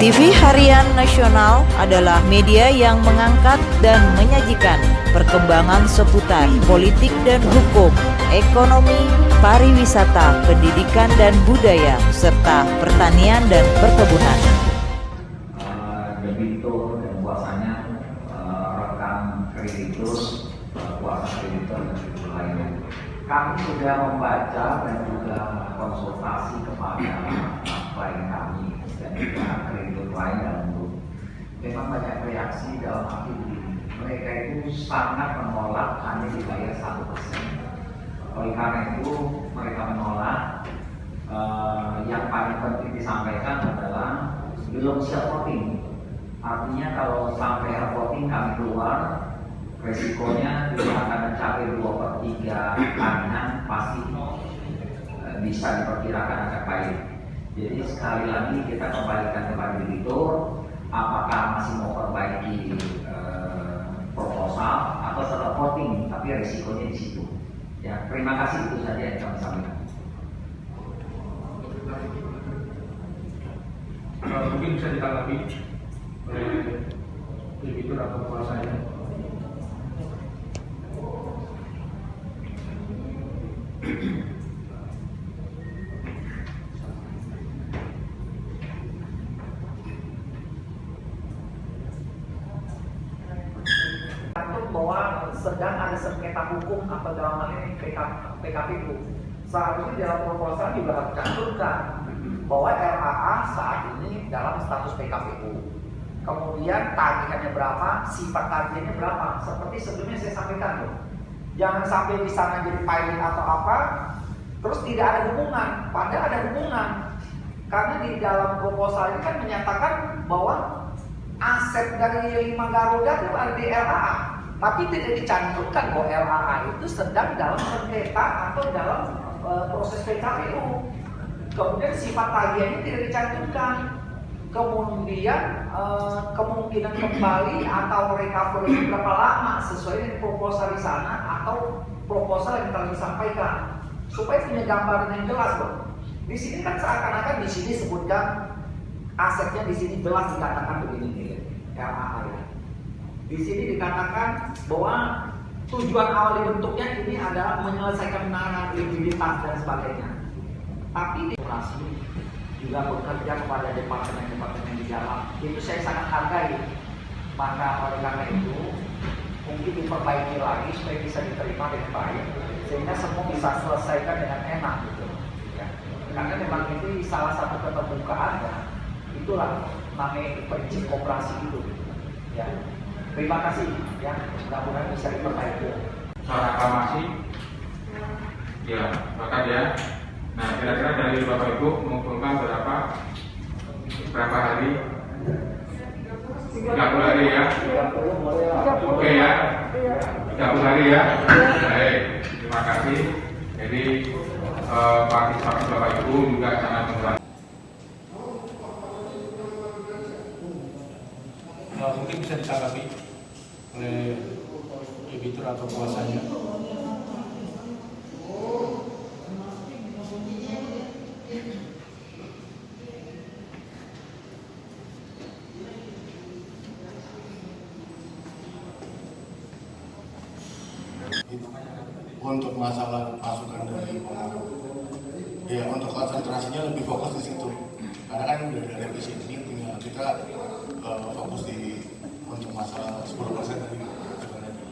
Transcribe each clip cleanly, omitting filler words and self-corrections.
TV Harian Nasional adalah media yang mengangkat dan menyajikan perkembangan seputar politik dan hukum, ekonomi, pariwisata, pendidikan dan budaya, serta pertanian dan perkebunan. Debitur dan kuasanya, rekan kreditur, kuasa kreditur dan lainnya. Kami sudah membaca dan juga konsultasi kepada klien kami dan juga kreditur lain dalam grup. Memang banyak reaksi dalam arti begini, mereka itu sangat menolak hanya dibayar 1%. Oleh karena itu mereka menolak. Yang paling penting disampaikan adalah belum siap voting. Artinya kalau sampai voting kami keluar, resikonya tidak akan mencapai 2/3 kalian pasti bisa diperkirakan akan baik. Jadi sekali lagi kita kembalikan kepada debitur, apakah masih mau perbaiki proposal atau setelah voting, tapi resikonya di situ. Ya, terima kasih, itu saja yang kami sampaikan. Mungkin bisa ditanggapi oleh debitur atau kuasanya. Bahwa sedang ada sengketa hukum atau dalam hal ini PKPU. Seharusnya dalam proposal juga harus cantumkan bahwa LAA saat ini dalam status PKPU. Kemudian tagihannya berapa, sifat tagihannya berapa. Seperti sebelumnya saya sampaikan loh. Jangan sampai di sana jadi pilot atau apa, terus tidak ada hubungan. Padahal ada hubungan. Karena di dalam proposal ini kan menyatakan bahwa aset dari 5 Garuda itu ada di LAA. Tapi tidak dicantumkan bahwa LAA itu sedang dalam sengketa atau dalam proses PKPU. Kemudian sifat tagihannya tidak dicantumkan. Kemudian kemungkinan kembali atau recovery berapa lama sesuai dengan proposal di sana atau proposal yang telah disampaikan, supaya punya gambaran yang jelas loh. Di sini kan seakan-akan di sini sebutkan asetnya di sini jelas dikatakan begini nih, LAA ya. Di sini dikatakan bahwa tujuan awal dibentuknya ini adalah menyelesaikan penanganan likuiditas dan sebagainya. Tapi di operasi juga bekerja kepada departemen-departemen di dalam. Itu saya sangat hargai. Maka oleh karena itu mungkin diperbaiki lagi supaya bisa diterima dengan baik, sehingga semua bisa selesaikan dengan enak gitu. Ya. Karena memang itu salah satu keterbukaan ya. Itulah namanya prinsip koperasi itu. Ya. Terima kasih ya, mudah-mudahan bisa diperbaiki. Soal aklamasi, ya, bahkan ya. Nah, kira-kira dari Bapak Ibu mengumpulkan berapa hari? 30 hari ya? Oke ya? 30 hari ya? Baik, terima kasih. Jadi partisipasi Bapak Ibu juga sangat membantu. Mungkin bisa ditanggapi oleh debitur atau kuasanya. Untuk masalah masukan dari pengaruh, ya untuk konsentrasinya lebih fokus di situ. Karena kan udah ada revisi ini, tinggal kita fokus di untuk masalah 10% tadi sebenarnya.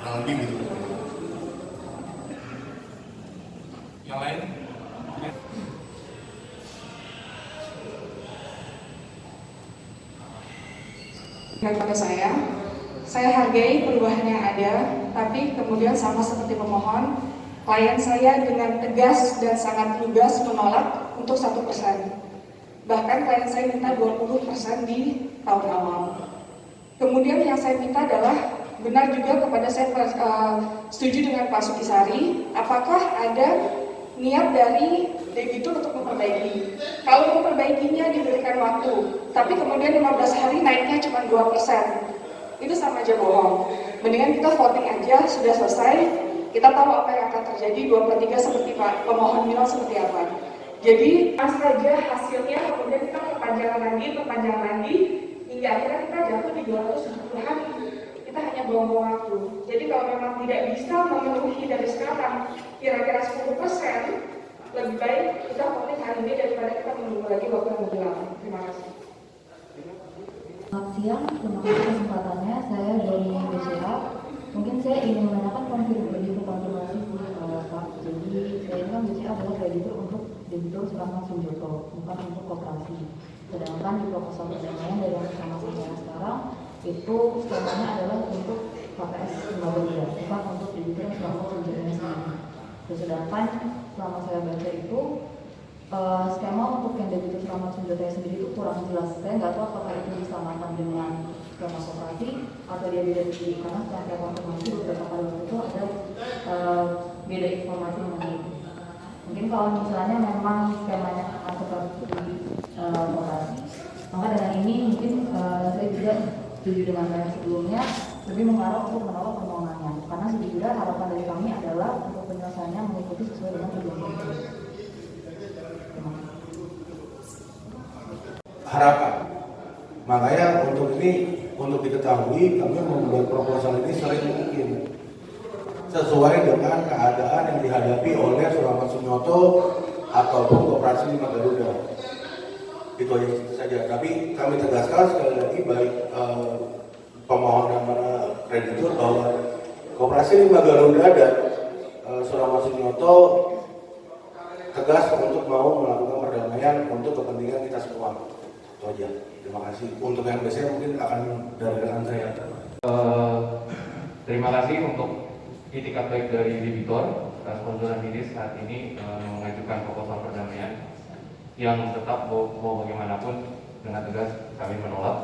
Kurang lebih gitu. Yang lain? Kepada saya hargai perubahan yang ada, tapi kemudian sama seperti pemohon, klien saya dengan tegas dan sangat lugas menolak untuk 1%. Bahkan klien saya minta 20% di tahun awal. Kemudian yang saya minta adalah benar juga kepada saya setuju dengan Pak Sukisari, apakah ada niat dari debitur untuk memperbaiki. Kalau memperbaikinya diberikan waktu, tapi kemudian 15 hari naiknya cuma 2%. Itu sama aja bohong. Mendingan kita voting aja, sudah selesai, kita tahu apa yang akan terjadi 2/3 seperti Pak pemohon bilang seperti apa. Jadi pas saja hasilnya kemudian kita perpanjang perpanjang lagi, hingga akhirnya kita jatuh di 270 hari. Kita hanya buang-buang waktu. Jadi kalau memang tidak bisa memenuhi dari sekarang kira-kira 10%, lebih baik kita komit hari ini daripada kita menunggu lagi waktu yang lebih lama. Terima kasih. Selamat siang, terima kasih kesempatannya. Saya dari BCA. Mungkin saya ingin menanyakan konfirmasi Pak. Jadi saya ini kan BCA adalah kreditur untuk debitur Suramat Sunjoto, bukan untuk koperasi. Sedangkan di proposal perdamaian dari yang sama saya sekarang itu skemanya adalah untuk KPS Lembaga, bukan untuk debitur Suramat Sunjoto sendiri. Sedangkan selama saya baca itu skema untuk yang debitur Suramat Sunjoto sendiri itu kurang jelas. Saya nggak tahu apakah itu disamakan dengan skema koperasi atau dia beda sendiri, karena setelah saya konfirmasi beberapa kali waktu itu ada beda informasi mengenai itu. Mungkin kalau misalnya memang skemanya akan seperti koperasi, maka dengan ini mungkin saya juga setuju dengan yang sebelumnya, lebih mengarah untuk menolak permohonannya, karena sejujurnya harapan dari kami adalah untuk penyelesaiannya mengikuti sesuai dengan tujuan itu. Harapan. Makanya untuk diketahui, kami membuat proposal ini sering mungkin sesuai dengan keadaan yang dihadapi oleh Suramat Sunjoto ataupun Koperasi 5 Garuda. Itu aja saja. Tapi kami tegaskan sekali lagi baik pemohon dan para kreditur bahwa Koperasi 5 Garuda dan Suramat Sunjoto tegas untuk mau melakukan perdamaian untuk kepentingan kita semua. Itu aja. Terima kasih. Untuk yang biasanya mungkin akan dari rekan saya. Terima kasih untuk itikat baik dari debitur atas pengunduran diri saat ini mengajukan proposal perdamaian yang tetap mau bagaimanapun dengan tegas kami menolak.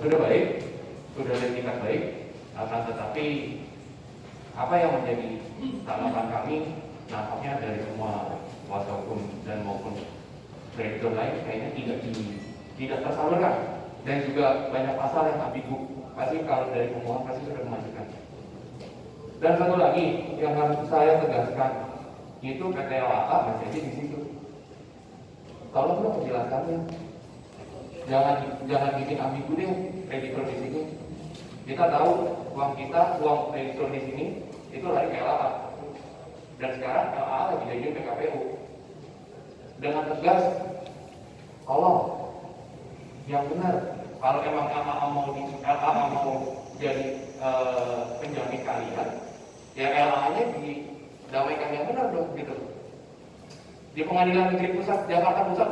Sudah baik, sudah ada itikat baik, akan tetapi apa yang menjadi tanggapan kami nampaknya dari semua kuasa hukum dan maupun kreditur lain kayaknya tidak tersalurkan, dan juga banyak pasal yang ambigu. Pasti kalau dari pemohon pasti sudah mengajukan. Dan satu lagi yang harus saya tegaskan itu PT LAA masih ada di situ. Tolong dong penjelasannya. Jangan bikin ambigu deh kreditur di sini. Kita tahu uang kreditur di sini itu lari ke LAA. Dan sekarang LAA lagi jadi PKPU. Dengan tegas, tolong yang benar. Kalau emang LAA mau jadi penjamin kalian, ya LAA-nya didamaikan yang benar dong gitu. Di Pengadilan Negeri Pusat Jakarta Pusat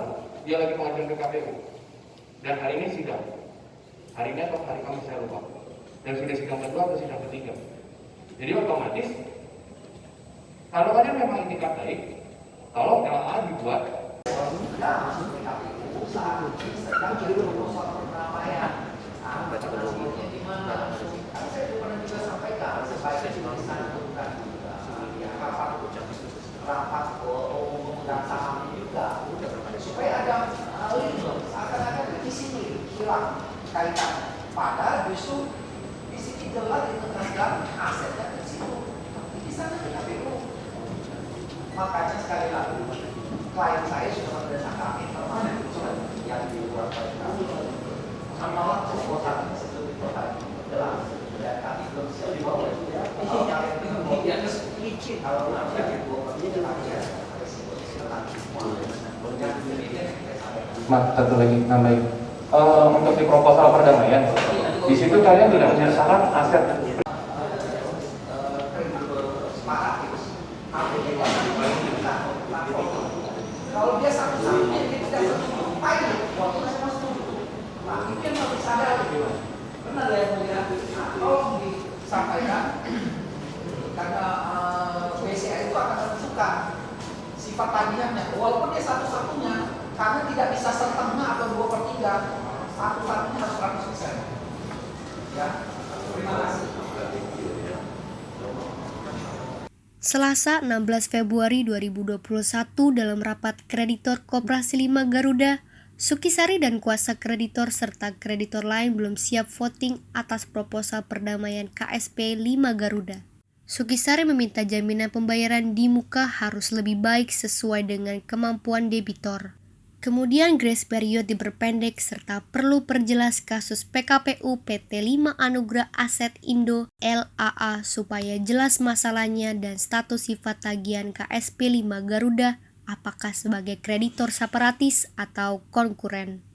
dia lagi mengajukan ke KPU. Dan hari ini sidang. Hari ini atau hari Kamis saya lupa. Dan sudah sidang kedua atau sidang ketiga. Jadi otomatis kalau kalian memang itikat baik, tolong LAA dibuat. Baca kedua di mana? Saya pernah juga sampaikan sebagai tulisan bukan rapat pemegang saham juga supaya ada akan-akan di sini hilang kaitan. Padahal justru di sini jelas ditegaskan asetnya di situ, di sana di KPU. Makanya sekali lagi klien saya sudah berdasarkan informasi yang di luar menolak proposal tersebut jelas dan kami belum siap dibawa kemudian izin kalau nanti Satu lagi nambahin untuk di proposal perdamaian di situ kalian tidak menyertakan aset kalau dia satu-satunya dia tidak setuju pilot waktu saya masuk mungkin harus sadar benar ya mulia. Tolong disampaikan karena BCA itu akan menentukan sifat tagihannya walaupun dia satu-satunya, karena tidak bisa setengah atau 2/3, satu-satunya harus 100%. Ya, terima kasih. Selasa 16 Februari 2021 dalam rapat kreditor Koperasi 5 Garuda, Sukisari dan kuasa kreditor serta kreditor lain belum siap voting atas proposal perdamaian KSP 5 Garuda. Sukisari meminta jaminan pembayaran di muka harus lebih baik sesuai dengan kemampuan debitor. Kemudian grace period diperpendek serta perlu perjelas kasus PKPU PT 5 Anugrah Aset Indo LAA supaya jelas masalahnya dan status sifat tagihan KSP 5 Garuda apakah sebagai kreditor separatis atau konkuren.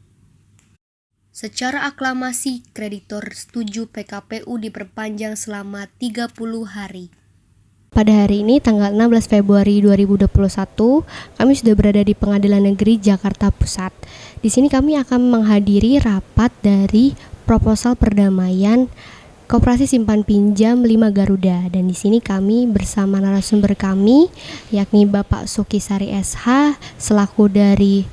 Secara aklamasi, kreditor setuju PKPU diperpanjang selama 30 hari. Pada hari ini, tanggal 16 Februari 2021, kami sudah berada di Pengadilan Negeri Jakarta Pusat. Di sini kami akan menghadiri rapat dari proposal perdamaian Koperasi Simpan Pinjam 5 Garuda. Dan di sini kami bersama narasumber kami, yakni Bapak Sukisari SH, selaku dari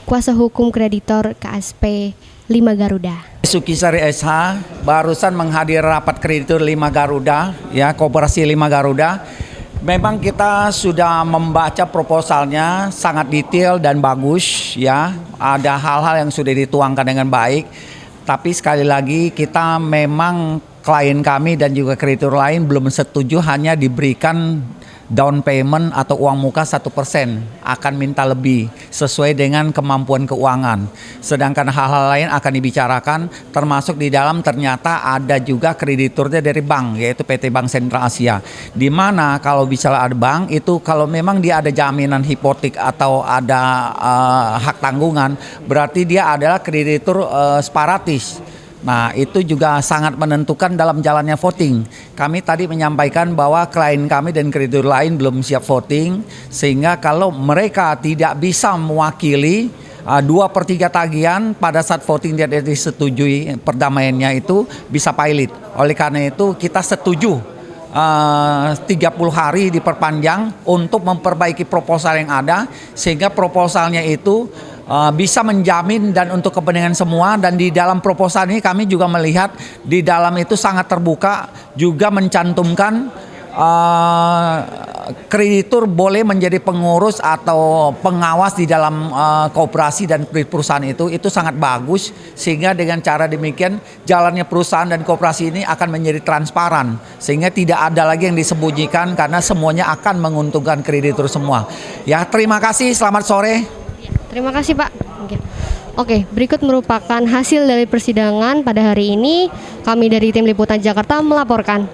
Kuasa Hukum Kreditor KSP 5 Garuda. Sukisari SH barusan menghadiri rapat kreditur 5 Garuda, ya, Koperasi 5 Garuda. Memang kita sudah membaca proposalnya sangat detail dan bagus, ya. Ada hal-hal yang sudah dituangkan dengan baik. Tapi sekali lagi kita memang klien kami dan juga kreditur lain belum setuju hanya diberikan down payment atau uang muka 1%, akan minta lebih sesuai dengan kemampuan keuangan. Sedangkan hal-hal lain akan dibicarakan, termasuk di dalam ternyata ada juga krediturnya dari bank, yaitu PT Bank Sentral Asia. Di mana kalau bicara ada bank itu kalau memang dia ada jaminan hipotek atau ada hak tanggungan, berarti dia adalah kreditur separatis. Nah, itu juga sangat menentukan dalam jalannya voting. Kami tadi menyampaikan bahwa klien kami dan kreditur lain belum siap voting, sehingga kalau mereka tidak bisa mewakili 2/3 tagihan pada saat voting tidak disetujui perdamaiannya itu bisa pilot. Oleh karena itu kita setuju 30 hari diperpanjang untuk memperbaiki proposal yang ada, sehingga proposalnya itu bisa menjamin dan untuk kepentingan semua. Dan di dalam proposal ini kami juga melihat di dalam itu sangat terbuka, juga mencantumkan kreditur boleh menjadi pengurus atau pengawas di dalam koperasi dan perusahaan itu sangat bagus, sehingga dengan cara demikian jalannya perusahaan dan koperasi ini akan menjadi transparan, sehingga tidak ada lagi yang disembunyikan karena semuanya akan menguntungkan kreditur semua. Ya, terima kasih, selamat sore. Terima kasih, Pak. Oke, berikut merupakan hasil dari persidangan pada hari ini. Kami dari tim Liputan Jakarta melaporkan.